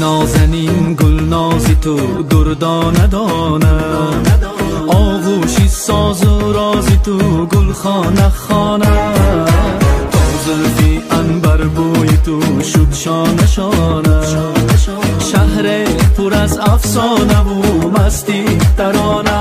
نازنین گل نازی تو دردانه دانه آغوشی ساز و رازی تو گل خانه خانه تا زلفی عنبر بوی تو شد شانه شانه شهر پر از افسانه و مستی ترانه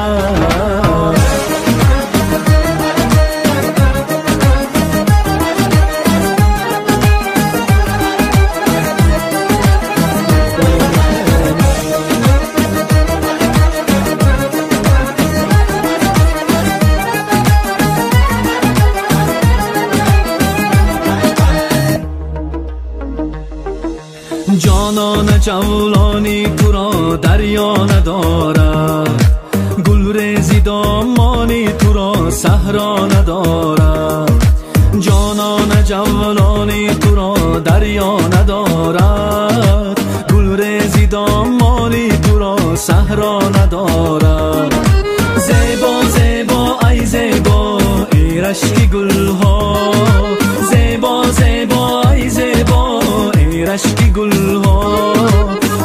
جانان جولانی تو را دریا ندارد گل ریزی دامانی تو را صحرا ندارد جانان جولانی تو را دریا ندارد گل ریزی دامانی تو را صحرا ندارد زیبا زیبا ای زیبا ای رشک گل ها زیبا زیبا ای زیبا ای رشک گل ها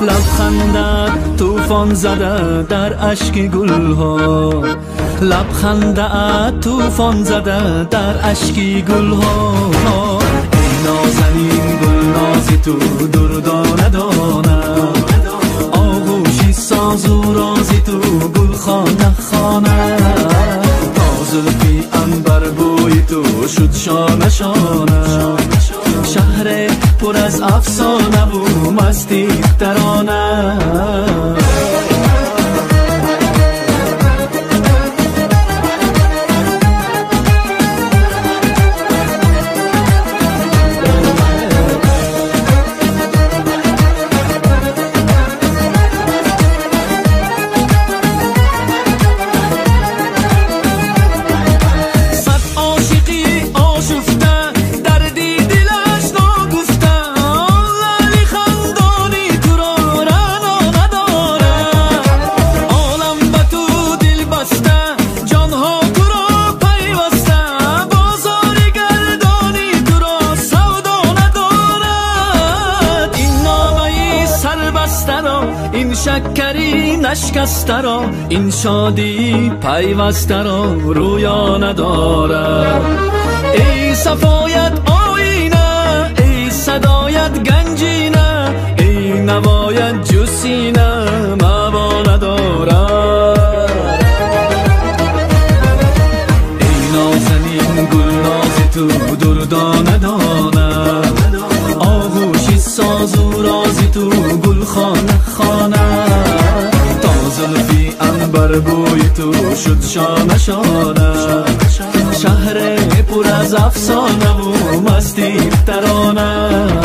لبخندت طوفان زده در اشک گل ها لبخندت طوفان زده در اشک گل ها ای نازنین گل نازی تو دردانه دانه آغوشی ساز و رازی تو گل خانه خانه تا زلفی عنبر بوی تو شد شانه شانه شهر پر از افسانه و مستی ترانه این شکری نشکسته را این شادی پیوسته را رویا ندارد ای صفایت آینه ای صدایت گنجینه ای نوایت جسینه مبا ندارد ای نازنین گل نازی تو دردانه دانه آغوشی ساز و رازی تو گل خانه خانه تا زلفی عنبر بوی تو شد شانه شانه شهر پر از افسانه و مستی ترانه